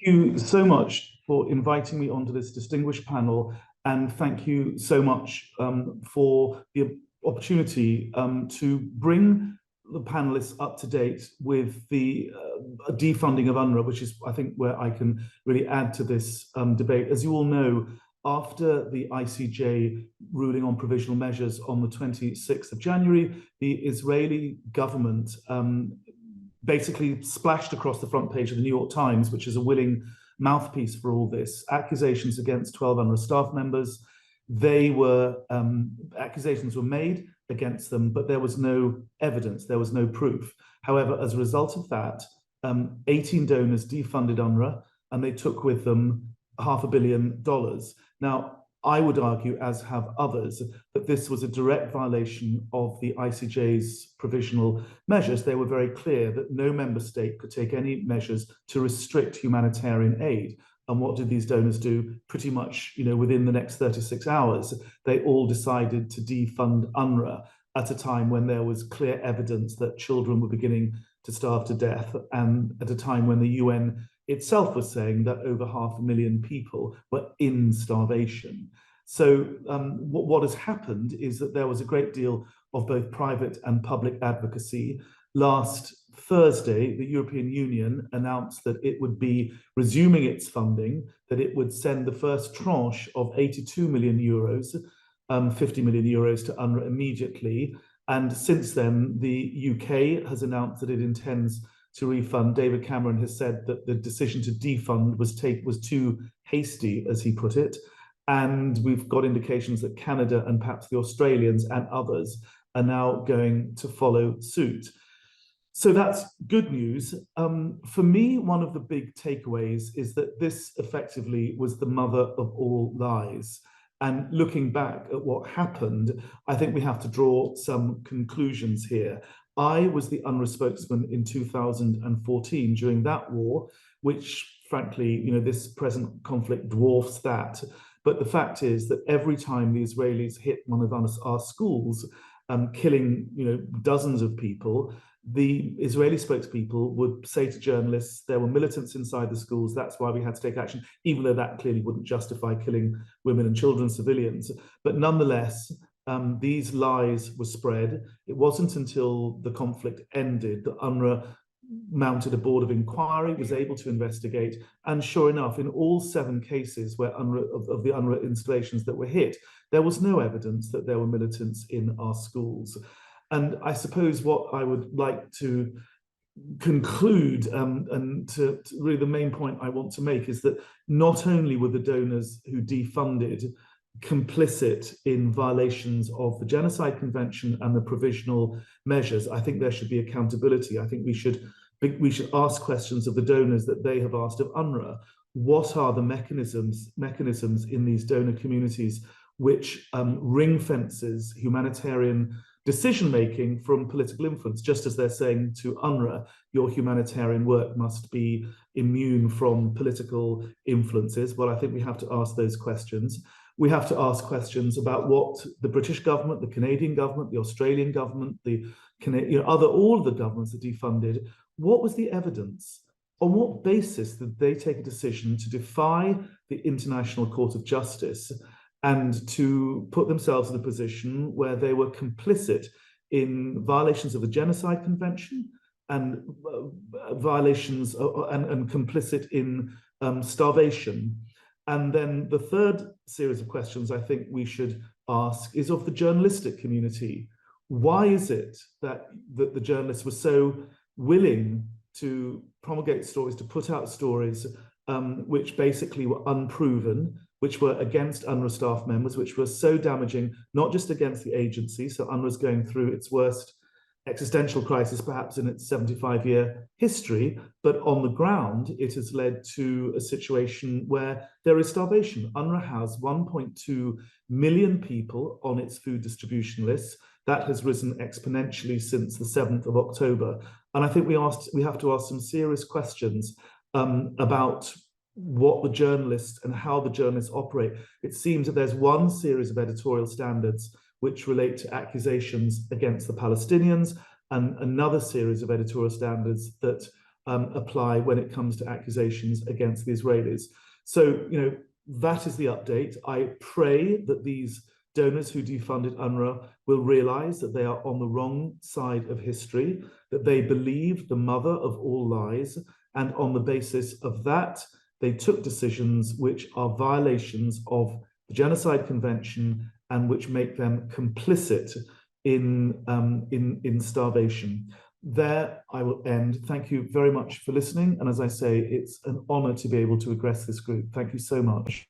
you so much for inviting me onto this distinguished panel, and thank you so much for the opportunity to bring the panelists up to date with the defunding of UNRWA, which is, I think, where I can really add to this debate. As you all know, after the ICJ ruling on provisional measures on the 26th of January, the Israeli government basically splashed across the front page of the New York Times, which is a willing mouthpiece for all this, accusations against 12 UNRWA staff members. Accusations were made against them, but there was no evidence, there was no proof. However, as a result of that, 18 donors defunded UNRWA, and they took with them $500 million. Now, I would argue, as have others, that this was a direct violation of the ICJ's provisional measures. They were very clear that no member state could take any measures to restrict humanitarian aid. And what did these donors do? Pretty much, within the next 36 hours, they all decided to defund UNRWA at a time when there was clear evidence that children were beginning to starve to death, and at a time when the UN itself was saying that over 500,000 people were in starvation. So what has happened is that there was a great deal of both private and public advocacy. Last Thursday, the European Union announced that it would be resuming its funding, that it would send the first tranche of 82 million euros, 50 million euros to UNRWA immediately. And since then, the UK has announced that it intends to refund. David Cameron has said that the decision to defund was too hasty, as he put it. And we've got indications that Canada and perhaps the Australians and others are now going to follow suit. So that's good news. For me, one of the big takeaways is that this effectively was the mother of all lies. And looking back at what happened, I think we have to draw some conclusions here. I was the UNRWA spokesman in 2014 during that war, which frankly, this present conflict dwarfs that. But the fact is that every time the Israelis hit one of our schools, killing dozens of people, the Israeli spokespeople would say to journalists, there were militants inside the schools, that's why we had to take action, even though that clearly wouldn't justify killing women and children, civilians. But nonetheless, these lies were spread. It wasn't until the conflict ended that UNRWA mounted a board of inquiry, was able to investigate, and sure enough, in all 7 cases where of the UNRWA installations that were hit, there was no evidence that there were militants in our schools. And I suppose what I would like to conclude, and to really the main point I want to make, is that not only were the donors who defunded complicit in violations of the Genocide Convention and the provisional measures, I think there should be accountability. I think we should ask questions of the donors that they have asked of UNRWA. What are the mechanisms in these donor communities which ring fences humanitarian decision-making from political influence, just as they're saying to UNRWA, your humanitarian work must be immune from political influences? Well, I think we have to ask those questions. We have to ask questions about what the British government, the Canadian government, the Australian government, all of the governments that defunded, what was the evidence? On what basis did they take a decision to defy the International Court of Justice and to put themselves in a position where they were complicit in violations of the Genocide Convention and violations and complicit in starvation? And then the third series of questions I think we should ask is of the journalistic community. Why is it that the journalists were so willing to promulgate stories, to put out stories which basically were unproven, which were against UNRWA staff members, which were so damaging, not just against the agency, so UNRWA's going through its worst existential crisis perhaps in its 75-year history, but on the ground, it has led to a situation where there is starvation. UNRWA has 1.2 million people on its food distribution lists. That has risen exponentially since the 7th of October. And I think we have to ask some serious questions about what the journalists and how the journalists operate. It seems that there's one series of editorial standards which relate to accusations against the Palestinians, and another series of editorial standards that apply when it comes to accusations against the Israelis. So, that is the update. I pray that these donors who defunded UNRWA will realize that they are on the wrong side of history, that they believe the mother of all lies, and on the basis of that, they took decisions which are violations of the Genocide Convention and which make them complicit in starvation. There I will end. Thank you very much for listening. And as I say, it's an honor to be able to address this group. Thank you so much.